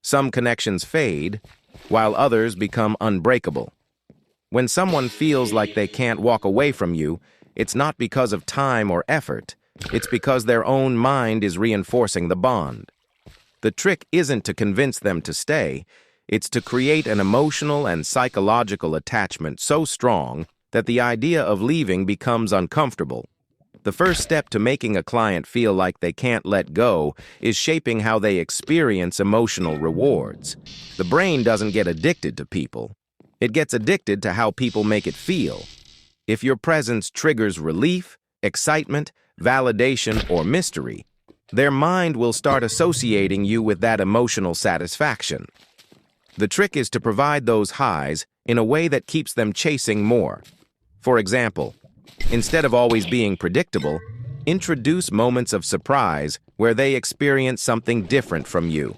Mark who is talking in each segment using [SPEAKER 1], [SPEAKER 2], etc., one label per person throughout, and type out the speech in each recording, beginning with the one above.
[SPEAKER 1] Some connections fade, while others become unbreakable. When someone feels like they can't walk away from you, it's not because of time or effort. It's because their own mind is reinforcing the bond. The trick isn't to convince them to stay. It's to create an emotional and psychological attachment so strong that the idea of leaving becomes uncomfortable. The first step to making a client feel like they can't let go is shaping how they experience emotional rewards. The brain doesn't get addicted to people. It gets addicted to how people make it feel. If your presence triggers relief, excitement, validation, or mystery, their mind will start associating you with that emotional satisfaction. The trick is to provide those highs in a way that keeps them chasing more. For example, instead of always being predictable, introduce moments of surprise where they experience something different from you.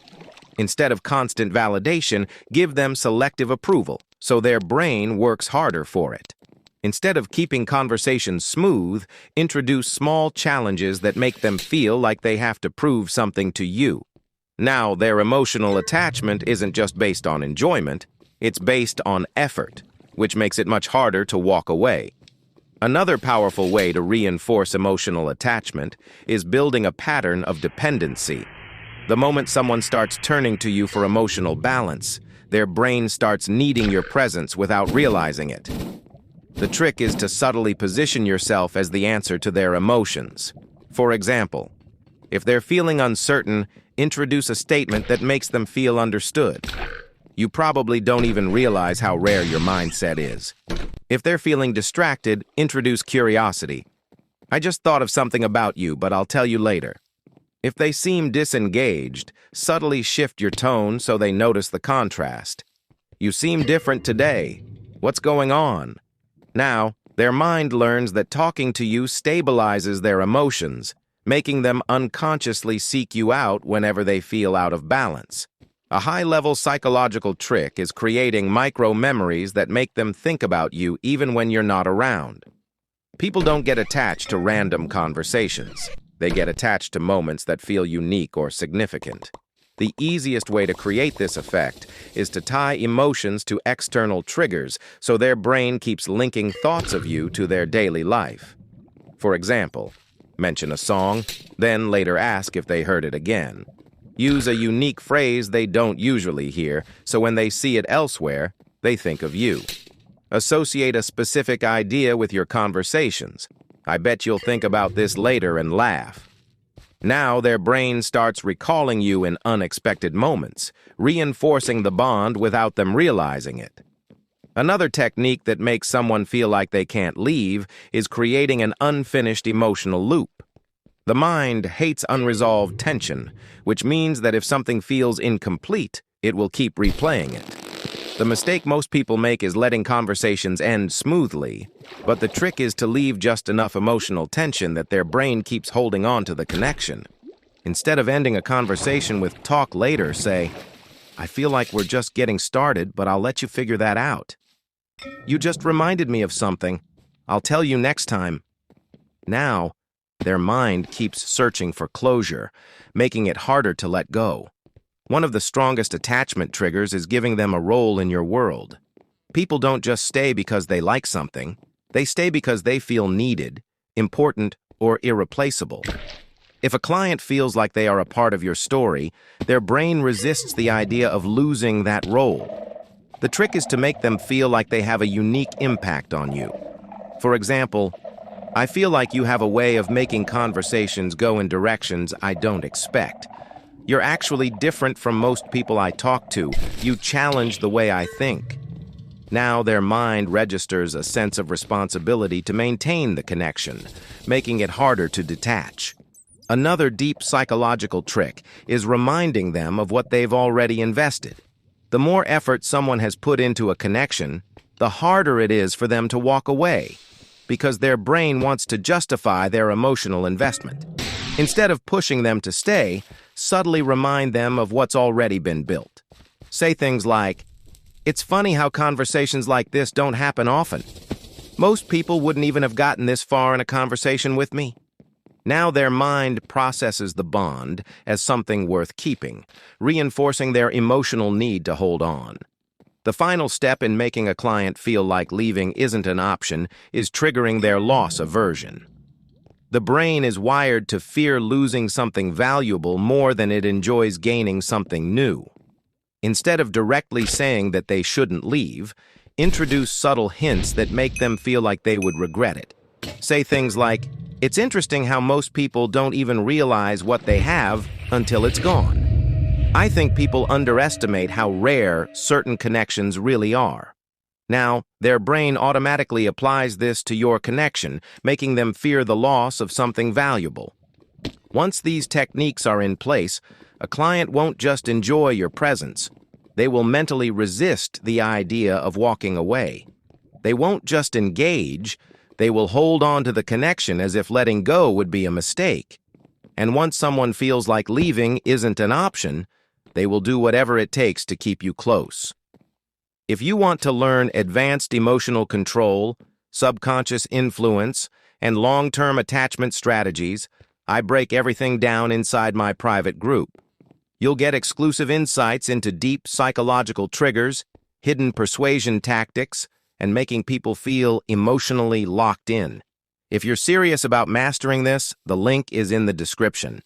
[SPEAKER 1] Instead of constant validation, give them selective approval, so their brain works harder for it. Instead of keeping conversations smooth, introduce small challenges that make them feel like they have to prove something to you. Now, their emotional attachment isn't just based on enjoyment, it's based on effort, which makes it much harder to walk away. Another powerful way to reinforce emotional attachment is building a pattern of dependency. The moment someone starts turning to you for emotional balance, their brain starts needing your presence without realizing it. The trick is to subtly position yourself as the answer to their emotions. For example, if they're feeling uncertain, introduce a statement that makes them feel understood. You probably don't even realize how rare your mindset is. If they're feeling distracted, introduce curiosity. I just thought of something about you, but I'll tell you later. If they seem disengaged, subtly shift your tone so they notice the contrast. You seem different today. What's going on? Now, their mind learns that talking to you stabilizes their emotions, making them unconsciously seek you out whenever they feel out of balance. A high-level psychological trick is creating micro-memories that make them think about you even when you're not around. People don't get attached to random conversations. They get attached to moments that feel unique or significant. The easiest way to create this effect is to tie emotions to external triggers so their brain keeps linking thoughts of you to their daily life. For example, mention a song, then later ask if they heard it again. Use a unique phrase they don't usually hear, so when they see it elsewhere, they think of you. Associate a specific idea with your conversations. I bet you'll think about this later and laugh. Now their brain starts recalling you in unexpected moments, reinforcing the bond without them realizing it. Another technique that makes someone feel like they can't leave is creating an unfinished emotional loop. The mind hates unresolved tension, which means that if something feels incomplete, it will keep replaying it. The mistake most people make is letting conversations end smoothly, but the trick is to leave just enough emotional tension that their brain keeps holding on to the connection. Instead of ending a conversation with "talk later," say, "I feel like we're just getting started, but I'll let you figure that out. You just reminded me of something. I'll tell you next time." Now, their mind keeps searching for closure, making it harder to let go. One of the strongest attachment triggers is giving them a role in your world. People don't just stay because they like something. They stay because they feel needed, important, or irreplaceable. If a client feels like they are a part of your story, their brain resists the idea of losing that role. The trick is to make them feel like they have a unique impact on you. For example, "I feel like you have a way of making conversations go in directions I don't expect. You're actually different from most people I talk to. You challenge the way I think." Now their mind registers a sense of responsibility to maintain the connection, making it harder to detach. Another deep psychological trick is reminding them of what they've already invested. The more effort someone has put into a connection, the harder it is for them to walk away, because their brain wants to justify their emotional investment. Instead of pushing them to stay, subtly remind them of what's already been built. Say things like, "It's funny how conversations like this don't happen often. Most people wouldn't even have gotten this far in a conversation with me." Now their mind processes the bond as something worth keeping, reinforcing their emotional need to hold on. The final step in making a client feel like leaving isn't an option is triggering their loss aversion. The brain is wired to fear losing something valuable more than it enjoys gaining something new. Instead of directly saying that they shouldn't leave, introduce subtle hints that make them feel like they would regret it. Say things like, "It's interesting how most people don't even realize what they have until it's gone. I think people underestimate how rare certain connections really are." Now, their brain automatically applies this to your connection, making them fear the loss of something valuable. Once these techniques are in place, a client won't just enjoy your presence. They will mentally resist the idea of walking away. They won't just engage, they will hold on to the connection as if letting go would be a mistake. And once someone feels like leaving isn't an option, they will do whatever it takes to keep you close. If you want to learn advanced emotional control, subconscious influence, and long-term attachment strategies, I break everything down inside my private group. You'll get exclusive insights into deep psychological triggers, hidden persuasion tactics, and making people feel emotionally locked in. If you're serious about mastering this, the link is in the description.